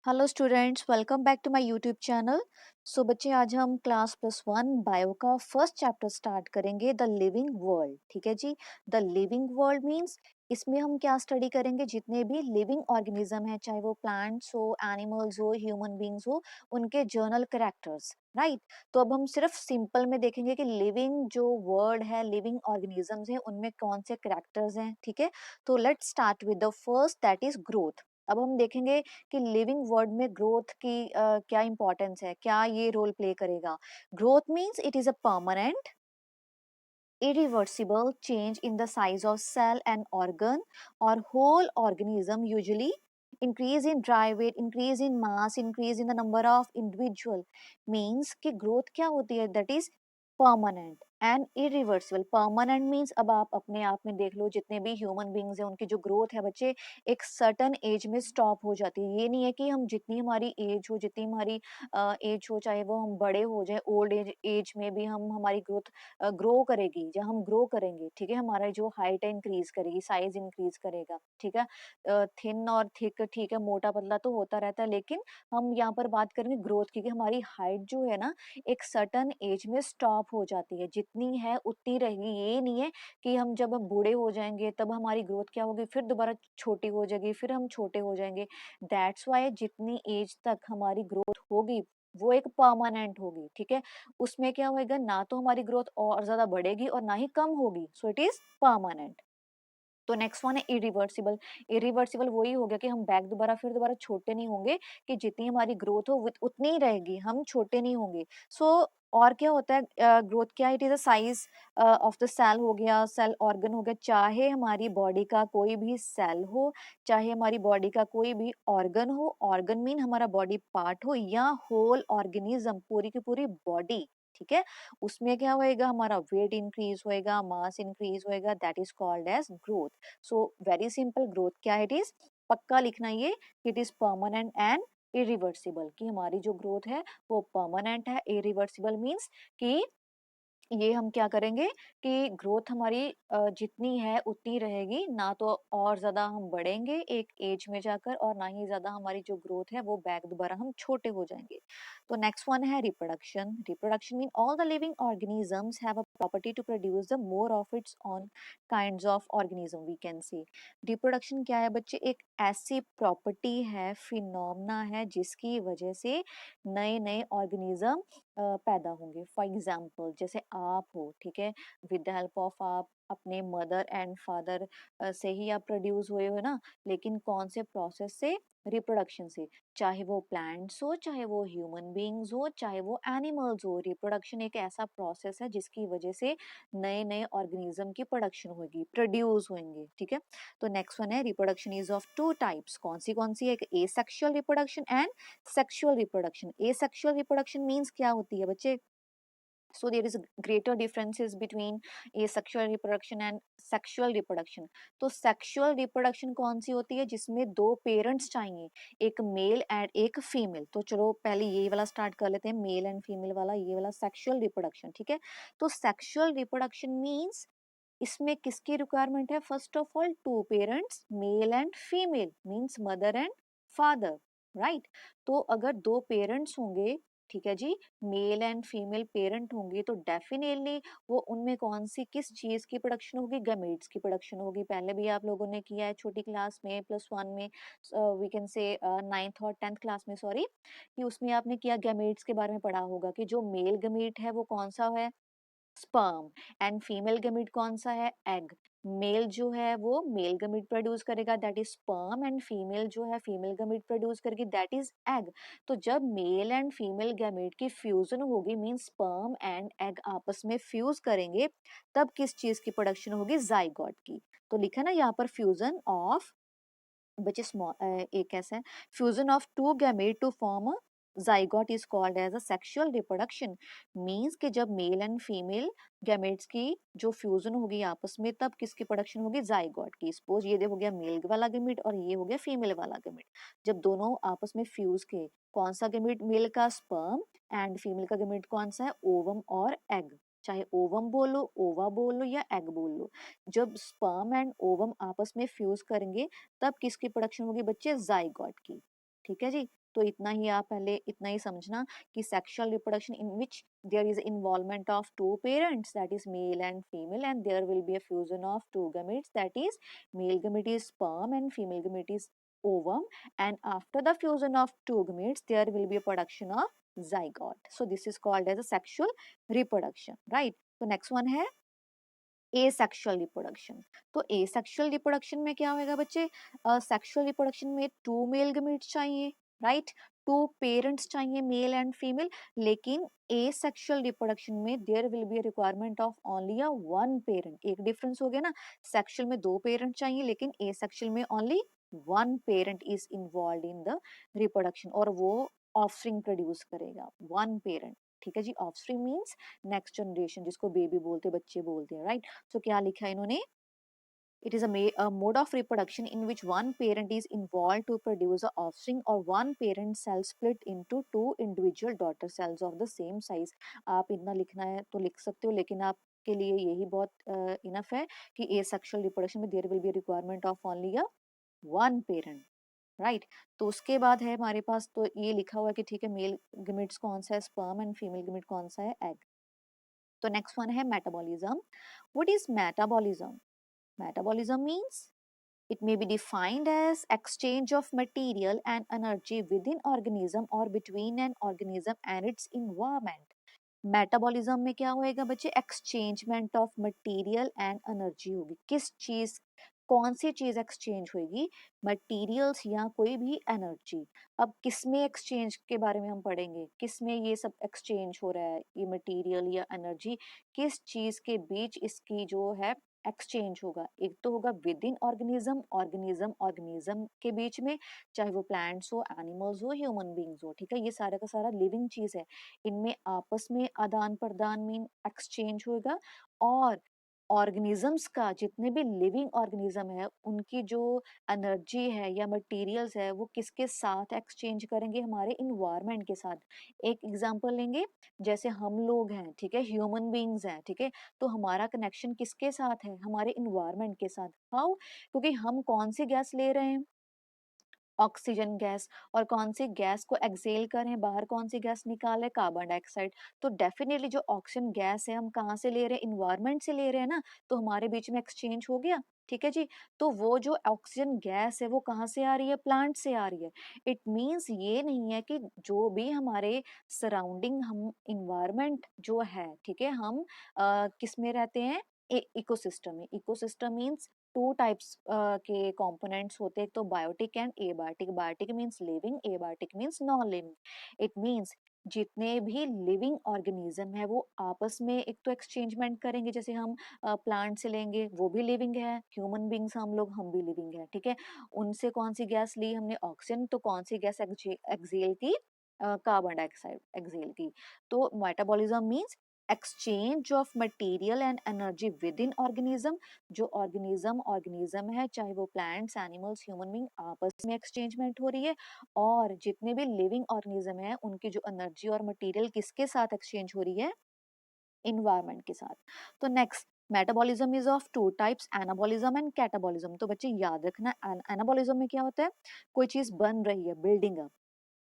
Hello students, welcome back to my YouTube channel. So बच्चे, आज हम क्लास +1 बायो का फर्स्ट चैप्टर स्टार्ट करेंगे, द लिविंग वर्ल्ड। ठीक है जी। द लिविंग वर्ल्ड मींस इसमें हम क्या स्टडी करेंगे, जितने भी लिविंग ऑर्गेनिज्म है, चाहे वो प्लांट्स हो, एनिमल्स हो, ह्यूमन बींग्स हो, उनके जर्नल कैरेक्टर्स। राइट। तो अब हम सिर्फ सिंपल में देखेंगे कि लिविंग जो वर्ल्ड है, लिविंग ऑर्गेनिजम्स है, उनमें कौन से कैरेक्टर्स हैं। ठीक है। तो let's start with the first, that is growth. अब हम देखेंगे कि लिविंग वर्ल्ड में ग्रोथ की क्या इंपॉर्टेंस है, क्या ये रोल प्ले करेगा। Growth means it is a permanent irreversible change in the size of cell and organ or whole organism, usually increase in dry weight, increase in mass, increase in the number of individual। means कि growth क्या होती है, that is permanent and irreversible। Permanent means अब आप अपने आप में देख लो, जितने भी ह्यूमन बींग्स हैं उनकी जो ग्रोथ है बच्चे, एक सर्टन एज में स्टॉप हो जाती है। ये नहीं है कि हम जितनी हमारी एज हो, जितनी हमारी एज हो, चाहे वो हम बड़े हो जाए, ओल्ड एज एज में भी हम हमारी ग्रोथ ग्रो करेगी, जब हम ग्रो करेंगे, ठीक है, हमारा जो हाइट है इंक्रीज करेगी, साइज इंक्रीज करेगा। ठीक है। थिन और थिक, ठीक है, मोटा पतला तो होता रहता है, लेकिन हम यहाँ पर बात करेंगे ग्रोथ की, कि हमारी हाइट जो है ना, एक सर्टन एज में स्टॉप हो जाती है, जितनी है उतनी रहेगी। ये नहीं है कि हम जब हम बूढ़े हो जाएंगे तब हमारी ग्रोथ क्या होगी, फिर दोबारा छोटी हो जाएगी, फिर हम छोटे हो जाएंगे। दैट्स वाई जितनी एज तक हमारी ग्रोथ होगी वो एक परमानेंट होगी। ठीक है। उसमें क्या होएगा, ना तो हमारी ग्रोथ और ज्यादा बढ़ेगी और ना ही कम होगी। So it is permanent. तो नेक्स्ट वन है इरिवर्सिबल। इरिवर्सिबल वही हो गया कि हम बैक दोबारा फिर दोबारा छोटे नहीं होंगे, कि जितनी हमारी ग्रोथ हो उतनी ही रहेगी, हम छोटे नहीं होंगे। सो और क्या होता है ग्रोथ, क्या it is a size of the cell हो गया, सेल ऑर्गन हो गया, चाहे हमारी बॉडी का कोई भी सेल हो, चाहे हमारी बॉडी का कोई भी ऑर्गन हो। ऑर्गन मीन हमारा बॉडी पार्ट हो, या होल ऑर्गेनिज्म, पूरी की पूरी बॉडी। ठीक है। उसमें क्या होएगा, हमारा वेट इंक्रीज होएगा, मास इंक्रीज होएगा, that is called as growth. So very simple, growth क्या है, इट इज, पक्का लिखना ये, it is permanent and irreversible, कि हमारी जो ग्रोथ है वो परमानेंट है। इरिवर्सिबल मीन्स कि ये हम क्या करेंगे कि ग्रोथ हमारी जितनी है उतनी रहेगी, ना तो और ज्यादा हम बढ़ेंगे एक एज में जाकर, और ना ही ज्यादा हमारी जो ग्रोथ है वो बैक दोबारा हम छोटे हो जाएंगे। तो नेक्स्ट वन है reproduction. Reproduction mean all the living organisms have a property to produce the more of its own kinds of organism, we can see. Reproduction क्या है बच्चे, एक ऐसी प्रॉपर्टी है, फिनोमेना है, जिसकी वजह से नए नए ऑर्गेनिज्म पैदा होंगे। फॉर एग्जाम्पल, जैसे आप हो, ठीक है, विद द हेल्प ऑफ आप अपने मदर एंड फादर से ही आप प्रोड्यूस हुए हो ना, लेकिन कौन से प्रोसेस से, रिप्रोडक्शन से। चाहे वो प्लांट्स हो, चाहे वो ह्यूमन बींग्स हो, चाहे वो एनिमल्स हो, रिप्रोडक्शन एक ऐसा प्रोसेस है जिसकी वजह से नए नए ऑर्गेनिज्म की प्रोडक्शन होगी, प्रोड्यूस होंगे। ठीक है। तो नेक्स्ट वन है, reproduction is of two types. कौन सी है, एक asexual reproduction and sexual reproduction. Asexual reproduction means क्या होती है बच्चे, so there is greater differences between asexual reproduction and sexual reproduction। तो sexual reproduction कौन सी होती है, जिसमें दो पेरेंट्स चाहिए, एक मेल एंड एक फीमेल। तो चलो पहले ये वाला स्टार्ट कर लेते हैं, मेल एंड फीमेल वाला, ये वाला सेक्सुअल रिप्रोडक्शन। ठीक है। तो सेक्सुअल रिप्रोडक्शन मींस इसमें किसकी रिक्वायरमेंट है, first of all two parents, male and female, means mother and father. Right. तो अगर दो पेरेंट्स होंगे, ठीक है जी, मेल एंड फीमेल पेरेंट होंगे, तो डेफिनेटली वो उनमें कौन सी, किस चीज की प्रोडक्शन होगी, गमेट्स की प्रोडक्शन होगी। पहले भी आप लोगों ने किया है छोटी क्लास में, +1 में, वी कैन से 9th और 10th क्लास में, सॉरी, कि उसमें आपने किया, गमेट्स के बारे में पढ़ा होगा, कि जो मेल गमीट है वो कौन सा है, स्पर्म, एंड फीमेल गमीट कौन सा है, एग। मेल जो है वो मेल गमीट प्रोड्यूस करेगा, that is sperm, and female जो है फीमेल गमीट प्रोड्यूस करेगी, दैट इज एग। तो जब मेल एंड फीमेल गमीट की फ्यूजन होगी, मीन स्पर्म एंड एग आपस में फ्यूज करेंगे, तब किस चीज की प्रोडक्शन होगी, जाइगोट की। तो लिखा ना यहाँ पर, fusion of, which is small, एक ऐसा है, fusion of two gamete to form a zygote is called as a sexual reproduction। means कि जब मेल एंड फीमेल गैमेट्स की जो फ्यूजन होगी आपस में, तब किसकी प्रोडक्शन होगी, जाइगोट की। सपोज ये हो गया मेल वाला गैमेट और ये हो गया फीमेल वाला गैमेट। जब दोनों आपस में फ्यूज के, कौन सा गैमेट, मेल का स्पर्म, एंड फीमेल का गैमेट कौन सा है, ओवम और एग। चाहे ओवम बोलो, ओवा बोलो, या एग बोल लो। जब स्पर्म एंड ओवम आपस में फ्यूज करेंगे, तब किसकी प्रोडक्शन होगी बच्चे, जाइगोट की। ठीक है जी। तो इतना ही आप पहले इतना ही समझना कि sexual reproduction in which there is involvement of two parents, that is male and female, and there will be a fusion of two gametes, that is male gamete is sperm and female gamete is ovum, and after the fusion of two gametes there will be a production of zygote. So this is called as a sexual reproduction, right? So next one है asexual reproduction. तो asexual reproduction में क्या होगा बच्चे, sexual reproduction में two male gametes चाहिए, right, two parents चाहिए male and female, लेकिन एसेक्सुअल रिप्रोडक्शन में there will be requirement of only a one parent. एक डिफरेंस हो गया ना, सेक्सुअल में दो पेरेंट चाहिए लेकिन एसेक्सुअल में only one parent is involve in the reproduction, और वो ऑफस्प्रिंग प्रोड्यूस करेगा, वन पेरेंट। ठीक है जी, ऑफस्प्रिंग मीन्स नेक्स्ट जनरेशन, जिसको बेबी बोलते बच्चे बोलते हैं, राइट। सो क्या लिखा है इन्होंने, it is a mode of reproduction in which one parent is involved to produce a offspring, or one parent cell split into two individual daughter cells of the same size। आप इतना लिखना है तो लिख सकते हो, लेकिन आपके लिए यही बहुत इनफ है कि asexual reproduction में there will be a requirement of only a one parent, right. तो उसके बाद है हमारे पास, तो ये लिखा हुआ है कि ठीक है मेल गमीट्स कौन सा है स्पर्म एंड फीमेल गमीट कौन सा है एग। तो नेक्स्ट वन है metabolism. What is metabolism? Metabolism means it may be defined as exchange of material and energy within organism or between an organism and its environment। Metabolism में क्या होएगा बच्चे, एक्सचेंजमेंट of material and energy होगी। किस चीज, कौन सी चीज एक्सचेंज होगी, मटेरियल्स या कोई भी एनर्जी। अब किसमें एक्सचेंज के बारे में हम पढ़ेंगे, किसमें ये सब एक्सचेंज हो रहा है, ये मटेरियल या एनर्जी किस चीज के बीच इसकी जो है एक्सचेंज होगा। एक तो होगा with in organism, organism organism के बीच में, चाहे वो प्लांट्स हो, एनिमल्स हो, ह्यूमन बींग्स हो, ठीक है, ये सारा का सारा लिविंग चीज है, इनमें आपस में आदान प्रदान मीन एक्सचेंज होगा। और ऑर्गेनिजम्स का, जितने भी लिविंग ऑर्गेनिज्म है उनकी जो एनर्जी है या मटेरियल्स है वो किसके साथ एक्सचेंज करेंगे, हमारे इन्वायरमेंट के साथ। एक एग्जांपल लेंगे, जैसे हम लोग हैं, ठीक है, ह्यूमन बींग्स हैं, ठीक है, तो हमारा कनेक्शन किसके साथ है, हमारे इन्वायरमेंट के साथ। हाउ? क्योंकि हम कौन सी गैस ले रहे हैं, ऑक्सीजन गैस, और कौन सी गैस को एक्सेल करें, बाहर कौन सी गैस निकाले, कार्बन डाइऑक्साइड। तो डेफिनेटली जो ऑक्सीजन गैस है हम कहाँ से ले रहे हैं, इन्वायरमेंट से ले रहे हैं ना, तो हमारे बीच में एक्सचेंज हो गया। ठीक है जी, तो वो जो ऑक्सीजन गैस है वो कहाँ से आ रही है, प्लांट से आ रही है। इट मीन्स ये नहीं है कि जो भी हमारे सराउंडिंग हम इन्वायरमेंट जो है, ठीक है, हम किस में रहते हैं, इकोसिस्टम में। इकोसिस्टम मीन्स टू टाइप्स के कंपोनेंट्स होते हैं, तो biotic and abiotic. Biotic means living, abiotic means non living. It means जितने भी लिविंग ऑर्गेनिज्म है वो आपस में एक तो एक्सचेंजमेंट करेंगे, जैसे हम प्लांट से लेंगे वो भी लिविंग है, ह्यूमन बींग्स हम लोग, हम भी लिविंग है, ठीक है। उनसे कौन सी गैस ली हमने, ऑक्सीजन, तो कौन सी गैस एक्सेल की, कार्बन डाइऑक्साइड एक्सेल की। तो metabolism means exchange of material and energy with in organism. जो ऑर्गेनिज्म है, चाहे वो प्लांट्स, एनिमल्स, ह्यूमन बीइंग, आपस में एक्सचेंजमेंट हो रही है। और जितने भी लिविंग ऑर्गेनिज्म है उनकी जो एनर्जी और मटेरियल किसके साथ एक्सचेंज हो रही है, इन्वायरमेंट के साथ। तो next, metabolism is of two types, anabolism and catabolism. तो बच्चे याद रखना, एनाबॉलिज्म में क्या होता है, कोई चीज बन रही है, बिल्डिंग अप।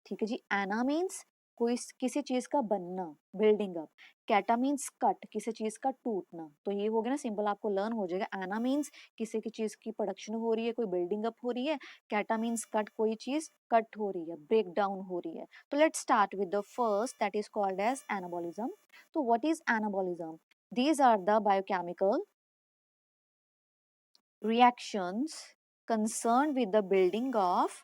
ठीक है जी, एना मीन्स कोई किसी चीज का बनना, बिल्डिंग अप। कैटा मीन्स कट, किसी चीज का टूटना। तो ये हो गया ना, सिंपल आपको लर्न हो जाएगा। एना मीन्स किसी की चीज की प्रोडक्शन हो रही है, कोई बिल्डिंग अप हो रही है। कैटा मीन्स कट, कोई चीज कट हो रही है, ब्रेक डाउन हो रही है। तो let's start with the first, that is called as anabolism. तो what is anabolism? These are the biochemical reactions concerned with the building of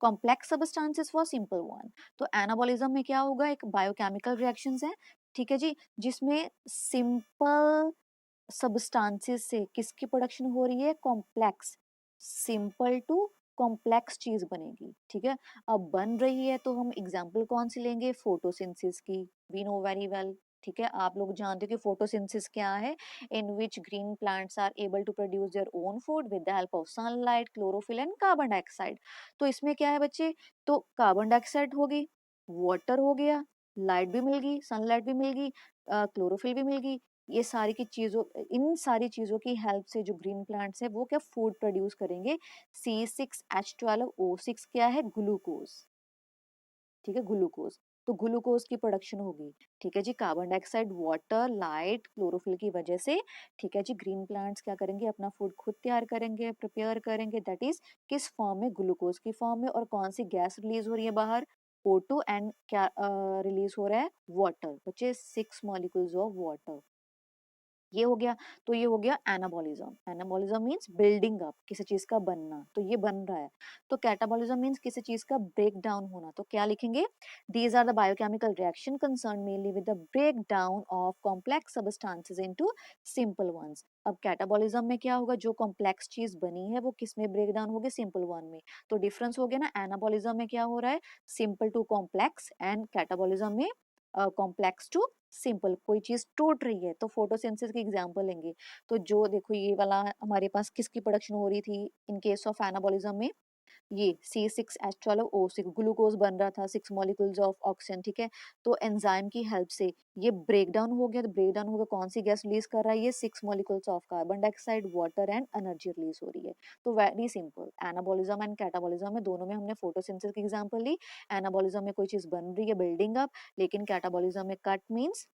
complex substances for simple one। तो anabolism में क्या होगा, एक बायोकेमिकल रिएक्शंस है, ठीक है जी, जिसमें सिंपल सब्सटेंसेस से किसकी प्रोडक्शन हो रही है, कॉम्प्लेक्स, सिंपल टू कॉम्प्लेक्स चीज बनेगी। ठीक है, अब बन रही है तो हम एग्जांपल कौन सी लेंगे, फोटोसिंथेसिस की। वी नो वेरी वेल, ठीक है, आप लोग जानते हो कि फोटोसिंथेसिस क्या है, in which green plants are able to produce their own food with the help of sunlight, chlorophyll and carbon dioxide. तो इसमें क्या है बच्चे, तो कार्बन डाइऑक्साइड होगी, वाटर हो गया, लाइट भी मिल गई, सनलाइट भी मिल गई, क्लोरोफिल भी मिल गई। ये सारी की चीजों, इन सारी चीजों की हेल्प से जो ग्रीन प्लांट्स है वो क्या फूड प्रोड्यूस करेंगे। C6H12O6 क्या है, ग्लूकोज। ठीक है, ग्लूकोज। तो ग्लूकोज की प्रोडक्शन होगी, ठीक है जी, carbon dioxide, water, light, chlorophyll की वजह से, ठीक है जी। ग्रीन प्लांट्स क्या करेंगे, अपना फूड खुद तैयार करेंगे, प्रिपेयर करेंगे, दैट इज किस फॉर्म में, ग्लूकोज की फॉर्म में। और कौन सी गैस रिलीज हो रही है बाहर, O2, एंड क्या रिलीज हो रहा है, वाटर, बच्चे 6 मॉलिक्यूल्स ऑफ वाटर। ये हो गया। तो ये हो गया anabolism. Anabolism means building up, किसी चीज का बनना, तो ये बन रहा है। तो कैटाबॉलिज्म मींस किसी चीज का ब्रेक डाउन होना। तो क्या लिखेंगे, these are the biochemical reaction concern mainly with the break down of complex substances into simple ones. अब कैटाबॉलिज्म में क्या होगा, जो कॉम्प्लेक्स चीज बनी है वो किस में ब्रेक डाउन होगी, सिंपल वन में। तो डिफरेंस हो गया ना, एनाबॉलिज्म में क्या हो रहा है, simple to complex, and catabolism में कॉम्प्लेक्स टू सिंपल। कोई चीज टूट रही है तो फोटोसिंथेसिस की एग्जांपल लेंगे। तो जो देखो ये वाला हमारे पास किसकी प्रोडक्शन हो रही थी इन केस ऑफ एनाबॉलिज्म में, ये C6H12O6 ग्लूकोज बन रहा था, 6 मॉलिक्यूल्स ऑफ ऑक्सीजन, ठीक है। तो एंजाइम की हेल्प से ये ब्रेक डाउन हो गया। तो ब्रेक डाउन होकर कौन सी गैस रिलीज कर रहा है, ये 6 molecules of carbon dioxide, water and energy release हो रही है। तो very simple, anabolism and catabolism में दोनों में हमने फोटोसिंथेसिस की एग्जांपल ली। एनाबॉलिज्म में कोई चीज बन रही है, बिल्डिंग अप, लेकिन कैटाबॉलिज्म में कट मीन्स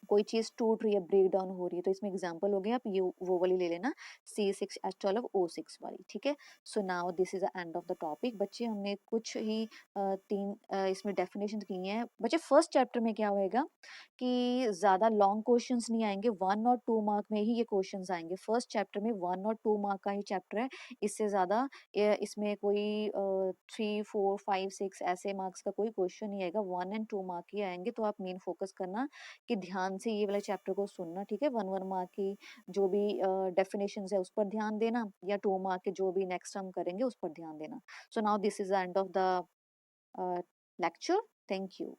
कोई चीज टूट रही है, ब्रेक डाउन हो रही है। तो इसमें एग्जांपल हो गया, आप ये वो वाली ले लेना, C6H12O6 वाली, ठीक है। So now this is the end of the topic. बच्चे हमने कुछ ही तीन इसमें डेफिनेशन की हैं। बच्चे फर्स्ट चैप्टर में क्या होएगा कि ज्यादा लॉन्ग क्वेश्चंस नहीं आएंगे, 1 और 2 मार्क में ही ये क्वेश्चंस आएंगे। फर्स्ट चैप्टर में 1 और 2 मार्क का ही चैप्टर है, इससे ज्यादा इसमें कोई 3, 4, 5, 6 ऐसे मार्क्स का कोई क्वेश्चन नहीं आएगा, 1 और 2 मार्क ही आएंगे। तो आप मेन फोकस करना कि ध्यान से ये वाले चैप्टर को सुनना, ठीक है। 1 1 मार्क की जो भी डेफिनेशन है उस पर ध्यान देना, या 2 मार्क के जो भी नेक्स्ट हम करेंगे उस पर ध्यान देना। So now this is the end of the lecture. Thank you.